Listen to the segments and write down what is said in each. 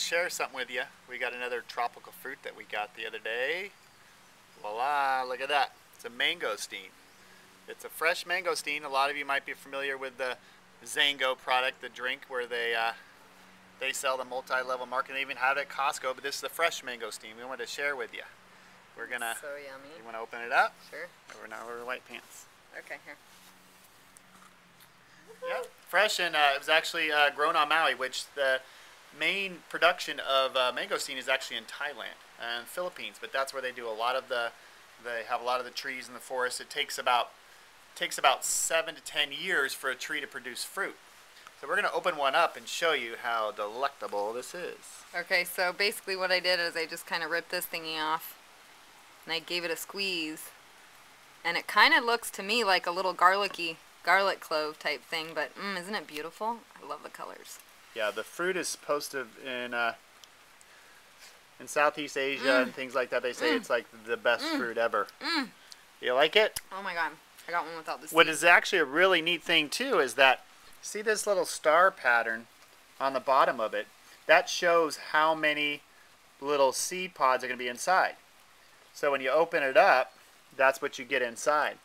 share something with you. We got another tropical fruit that we got the other day. Voila, look at that. It's a mangosteen. It's a fresh mangosteen. A lot of you might be familiar with the Zango product, the drink where they sell the multi-level market. They even have it at Costco, but this is the fresh mangosteen we wanted to share with you. We're gonna. So yummy. You want to open it up? Sure. Over now, over white pants. Okay, here. Yep, fresh, and it was actually grown on Maui, which the main production of mangosteen is actually in Thailand and Philippines. But that's where they do a lot of they have a lot of the trees in the forest. It takes about 7 to 10 years for a tree to produce fruit. So we're going to open one up and show you how delectable this is. Okay, so basically what I did is I just kind of ripped this thingy off and I gave it a squeeze. And it kind of looks to me like a little garlic clove type thing, but isn't it beautiful? I love the colors. Yeah, the fruit is supposed to, in Southeast Asia and things like that, they say it's like the best fruit ever. You like it? Oh my god, I got one without the seed. What is actually a really neat thing too is that, see this little star pattern on the bottom of it? That shows how many little seed pods are going to be inside. So when you open it up, that's what you get inside.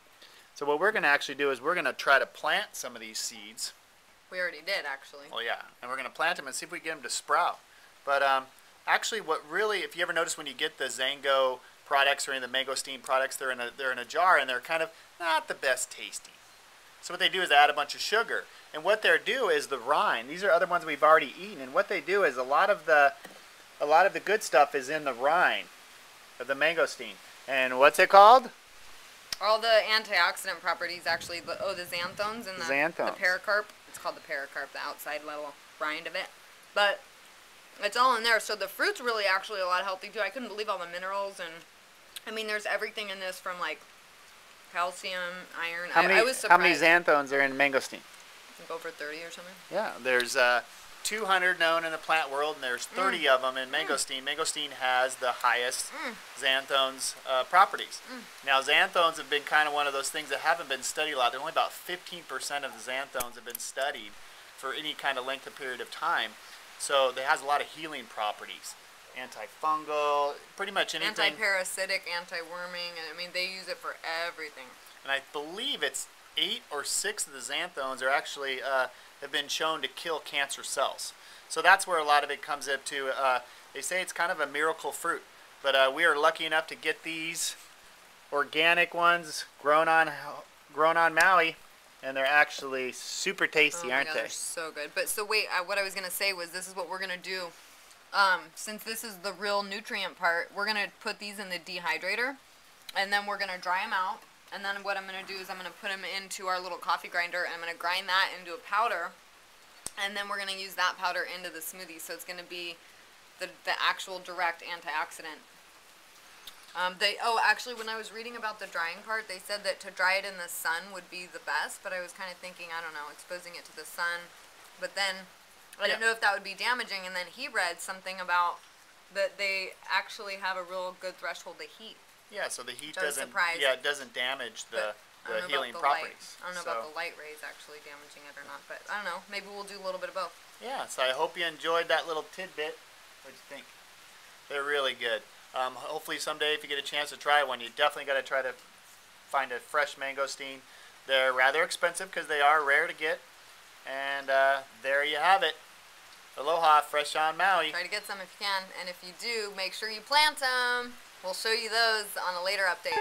So what we're going to actually do is we're going to try to plant some of these seeds. We already did, actually. Oh yeah, and we're going to plant them and see if we can get them to sprout. But actually, what really, if you ever notice when you get the Zango products or any of the mangosteen products, they're in a jar and they're kind of not the best tasting. So what they do is they add a bunch of sugar, and what they do is the rind. These are other ones we've already eaten, and what they do is a lot of the good stuff is in the rind of the mangosteen. And what's it called? All the antioxidant properties, actually. The xanthones and the pericarp. It's called the pericarp, the outside little rind of it. But it's all in there. So the fruit's really actually a lot healthy too. I couldn't believe all the minerals, and I mean, there's everything in this from like calcium, iron. I was surprised. How many xanthones are in mangosteen? I think over 30 or something. Yeah, there's 200 known in the plant world, and there's 30 of them in mangosteen. Mangosteen has the highest xanthones properties. Now, xanthones have been kind of one of those things that haven't been studied a lot. Only about 15% of the xanthones have been studied for any kind of length of period of time. So it has a lot of healing properties. Antifungal, pretty much anything. Anti-parasitic, anti-worming, and I mean, they use it for everything. And I believe it's 8 or 6 of the xanthones are actually have been shown to kill cancer cells. So that's where a lot of it comes up to. They say it's kind of a miracle fruit, but we are lucky enough to get these organic ones grown on Maui, and they're actually super tasty, aren't they? They're so good. But so wait, what I was gonna say was this is what we're gonna do. Since this is the real nutrient part, we're gonna put these in the dehydrator, and then we're gonna dry them out. And then what I'm going to do is I'm going to put them into our little coffee grinder, and I'm going to grind that into a powder, and then we're going to use that powder into the smoothie, so it's going to be the actual direct antioxidant. Actually, when I was reading about the drying part, they said that to dry it in the sun would be the best, but I was kind of thinking, I don't know, exposing it to the sun, but then I didn't know if that would be damaging, and then he read something about that they actually have a real good threshold to heat. Yeah, so the heat doesn't it doesn't damage the healing properties. I don't know about the light rays actually damaging it or not, but I don't know. Maybe we'll do a little bit of both. Yeah, so I hope you enjoyed that little tidbit. What do you think? They're really good. Hopefully someday if you get a chance to try one, you definitely got to try to find a fresh mangosteen. They're rather expensive because they are rare to get. And there you have it. Aloha, fresh on Maui. Try to get some if you can, and if you do, make sure you plant them. We'll show you those on a later update.